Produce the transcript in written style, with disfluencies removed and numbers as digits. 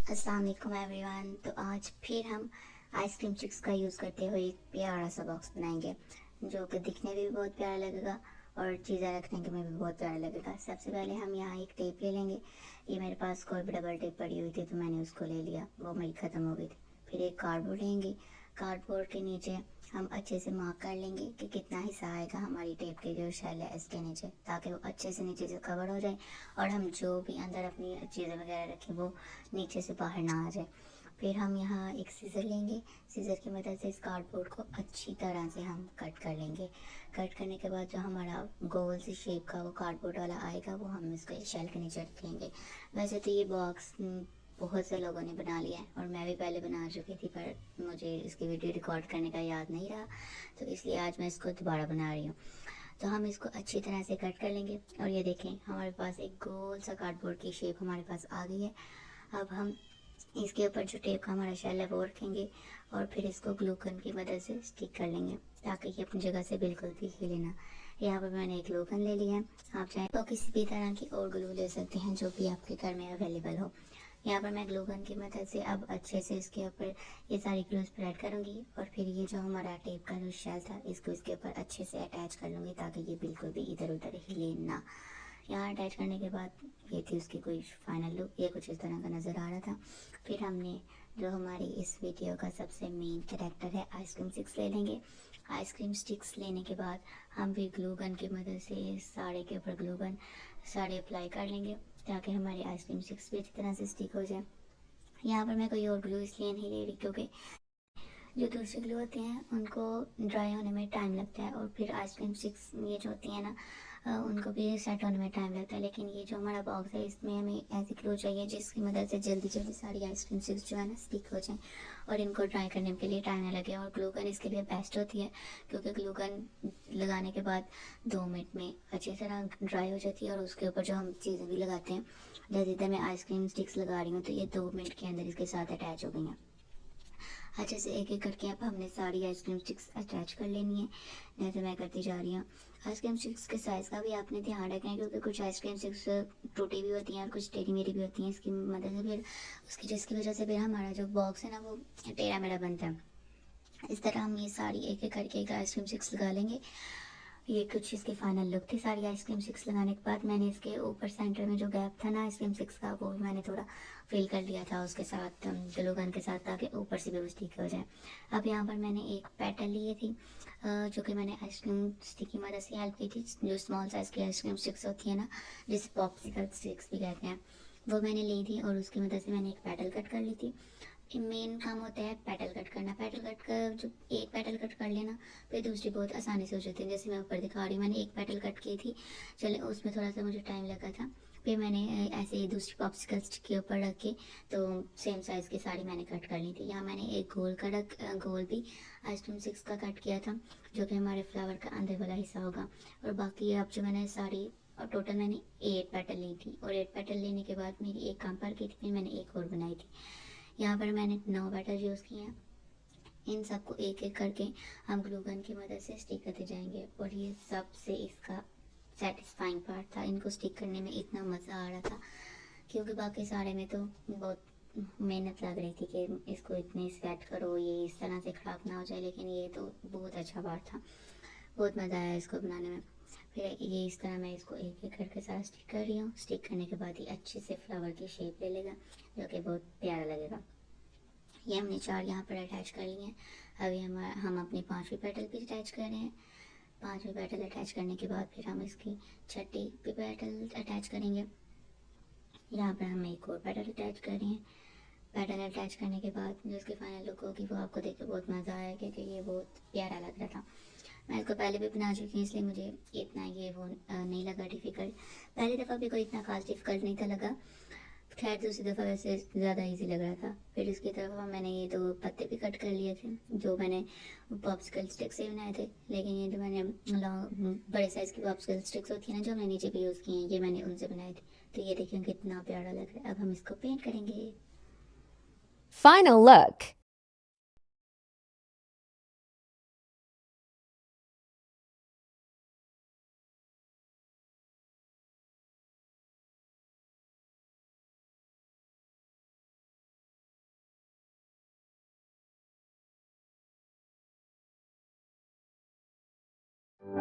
अस्सलाम वालेकुम एवरीवन। तो आज फिर हम आइसक्रीम चिक्स का यूज़ करते हुए एक प्यारा सा बॉक्स बनाएंगे जो कि दिखने में भी बहुत प्यारा लगेगा और चीज़ें रखने के में भी बहुत प्यारा लगेगा। सबसे पहले हम यहाँ एक टेप ले लेंगे। ये मेरे पास कोई भी डबल टेप पड़ी हुई थी तो मैंने उसको ले लिया, वो मेरी ख़त्म हो गई थी। फिर एक कार्डबोर्ड लेंगे। कार्डबोर्ड के नीचे हम अच्छे से मार्क कर लेंगे कि कितना हिस्सा आएगा हमारी टेप के जो शेल है इसके नीचे, ताकि वो अच्छे से नीचे से कवर हो जाए और हम जो भी अंदर अपनी चीज़ें वगैरह रखें वो नीचे से बाहर ना आ जाए। फिर हम यहाँ एक सीज़र लेंगे। सीज़र की मदद से इस कार्डबोर्ड को अच्छी तरह से हम कट कर लेंगे। कट करने के बाद जो हमारा गोल सी शेप का वो कार्डबोर्ड वाला आएगा वो हम इसको शेल के नीचे रखेंगे। वैसे तो ये बॉक्स बहुत से लोगों ने बना लिया है और मैं भी पहले बना चुकी थी, पर मुझे इसकी वीडियो रिकॉर्ड करने का याद नहीं रहा, तो इसलिए आज मैं इसको दोबारा बना रही हूँ। तो हम इसको अच्छी तरह से कट कर लेंगे और ये देखें हमारे पास एक गोल सा कार्डबोर्ड की शेप हमारे पास आ गई है। अब हम इसके ऊपर जो टेप का हमारा शेल है वो रखेंगे और फिर इसको ग्लू गन की मदद से स्टिक कर लेंगे ताकि ये अपनी जगह से बिल्कुल भी हिले ना। यहाँ पर मैंने एक ग्लू गन ले लिया है। आप चाहें तो किसी भी तरह की और ग्लू ले सकते हैं जो भी आपके घर में अवेलेबल हो। यहाँ पर मैं ग्लू गन की मदद से अब अच्छे से इसके ऊपर ये सारी ग्लू स्प्रेड करूँगी और फिर ये जो हमारा टेप का जो शेल था इसको इसके ऊपर अच्छे से अटैच कर लूँगी ताकि ये बिल्कुल भी इधर उधर हिले ना। यहाँ अटैच करने के बाद ये थी उसकी कोई फाइनल लुक, ये कुछ इस तरह का नज़र आ रहा था। फिर हमने जो हमारी इस वीडियो का सबसे मेन कैरेक्टर है आइसक्रीम स्टिक्स ले लेंगे। आइसक्रीम स्टिक्स लेने के बाद हम भी ग्लू गन की मदद से साड़े के ऊपर ग्लू गन साड़े अप्लाई कर लेंगे ताकि हमारी आइसक्रीम स्टिक्स भी अच्छी तरह से स्टिक हो जाए। यहाँ पर मैं कोई और ग्लू इसलिए नहीं ले रही क्योंकि जो दूसरी ग्लू होती हैं उनको ड्राई होने में टाइम लगता है और फिर आइसक्रीम स्टिक्स ये जो होती हैं ना उनको भी सेट होने में टाइम लगता है। लेकिन ये जो हमारा बॉक्स है इसमें हमें ऐसी ग्लू चाहिए जिसकी मदद से जल्दी जल्दी सारी आइसक्रीम स्टिक्स जो है ना स्टिक हो जाएं और इनको ड्राई करने के लिए टाइम ना लगे। और ग्लू गन इसके लिए बेस्ट होती है क्योंकि ग्लू गन लगाने के बाद 2 मिनट में अच्छी तरह ड्राई हो जाती है और उसके ऊपर जो हम चीज़ें भी लगाते हैं, जैसे इधर मैं आइसक्रीम स्टिक्स लगा रही हूँ तो ये 2 मिनट के अंदर इसके साथ अटैच हो गई हैं। अच्छे से एक एक करके अब हमने सारी आइसक्रीम स्टिक्स अटैच कर लेनी है जैसे मैं करती जा रही हूँ। आइसक्रीम स्टिक्स के साइज़ का भी आपने ध्यान रखना है क्योंकि कुछ आइसक्रीम स्टिक्स टूटी भी होती हैं और कुछ टेढ़ी मेढ़ी भी होती हैं। इसकी मदद से फिर जिसकी वजह से फिर हमारा जो बॉक्स है ना वो टेढ़ा मेढ़ा बनता है। इस तरह हम ये सारी एक एक करके एक आइसक्रीम स्टिक्स लगा लेंगे। ये कुछ इसकी फाइनल लुक थी सारी आइसक्रीम स्टिक्स लगाने के बाद। मैंने इसके ऊपर सेंटर में जो गैप था ना आइसक्रीम स्टिक्स का वो भी मैंने थोड़ा फिल कर लिया था उसके साथ ग्लू गन के साथ ताकि ऊपर से भी वो स्टिक हो जाए। अब यहाँ पर मैंने एक पेटल लिए थी जो कि मैंने आइसक्रीम स्टिक की मदद से हेल्प की थी। जो स्मॉल साइज़ की आइसक्रीम स्टिक्स होती है ना जिसे पॉप्सिकल स्टिक्स भी कहते हैं, वो मैंने ली थी और उसकी मदद से मैंने एक पेटल कट कर ली थी। मेन काम होता है पेटल कट करना। पेटल कट कर जब एक पेटल कट कर लेना फिर दूसरी बहुत आसानी से हो जाती है। जैसे मैं ऊपर दिखा रही हूँ मैंने एक पेटल कट की थी, चले उसमें थोड़ा सा मुझे टाइम लगा था। फिर मैंने ऐसे ही दूसरी पॉप्सिकल स्टिक के ऊपर रख के तो सेम साइज़ की साड़ी मैंने कट कर ली थी। यहाँ मैंने एक गोल भी आइसक्रीम स्टिक्स का कट किया था जो कि हमारे फ्लावर का अंदर वाला हिस्सा होगा। और बाकी अब जो मैंने साड़ी और टोटल मैंने 8 पेटल ली थी और 8 पेटल लेने के बाद मेरी एक काम पर की थी, फिर मैंने एक और बनाई थी। यहाँ पर मैंने 9 बैटर यूज़ किए हैं। इन सबको एक एक करके हम ग्लू गन की मदद से स्टिक करते जाएंगे और ये सबसे इसका सेटिस्फाइंग पार्ट था। इनको स्टिक करने में इतना मज़ा आ रहा था क्योंकि बाकी सारे में तो बहुत मेहनत लग रही थी कि इसको इतने सेट करो ये इस तरह से ख़राब ना हो जाए, लेकिन ये तो बहुत अच्छा पार्ट था। बहुत मज़ा आया इसको बनाने में। फिर ये इस तरह मैं इसको एक एक करके सारा स्टिक कर रही हूँ। स्टिक करने के बाद ये अच्छे से फ्लावर की शेप ले लेगा जो कि बहुत प्यारा लगेगा। ये हमने 4 यहाँ पर अटैच कर लिए हैं। अभी हम अपनी 5वीं पेटल भी अटैच कर रहे हैं। 5वीं पेटल अटैच करने के बाद फिर हम इसकी 6ठी भी पेटल अटैच करेंगे। यहाँ पर हम एक और पेटल अटैच कर रहे हैं। पेटल अटैच करने के बाद जो इसकी फाइनल लुक होगी वो आपको देख के बहुत मज़ा आया क्योंकि ये बहुत प्यारा लग रहा था। मैं इसको पहले भी बना चुकी हूँ इसलिए मुझे इतना ये वो नहीं लगा डिफ़िकल्ट। पहली दफ़ा भी कोई इतना खास डिफ़िकल्ट नहीं था लगा। खैर दूसरी दफ़ा वैसे ज़्यादा इजी लग रहा था। फिर इसकी तरफ मैंने ये 2 पत्ते भी कट कर लिए थे जो मैंने पॉप्सिकल स्टिक से बनाए थे, लेकिन ये जो मैंने लॉन्ग बड़े साइज़ की पॉप्सिकल स्टिक्स होती है ना जो हमने नीचे भी यूज़ की हैं ये मैंने उनसे बनाए थे। तो ये देखिए कितना प्यारा लग रहा है। अब हम इसको पेंट करेंगे। Final look.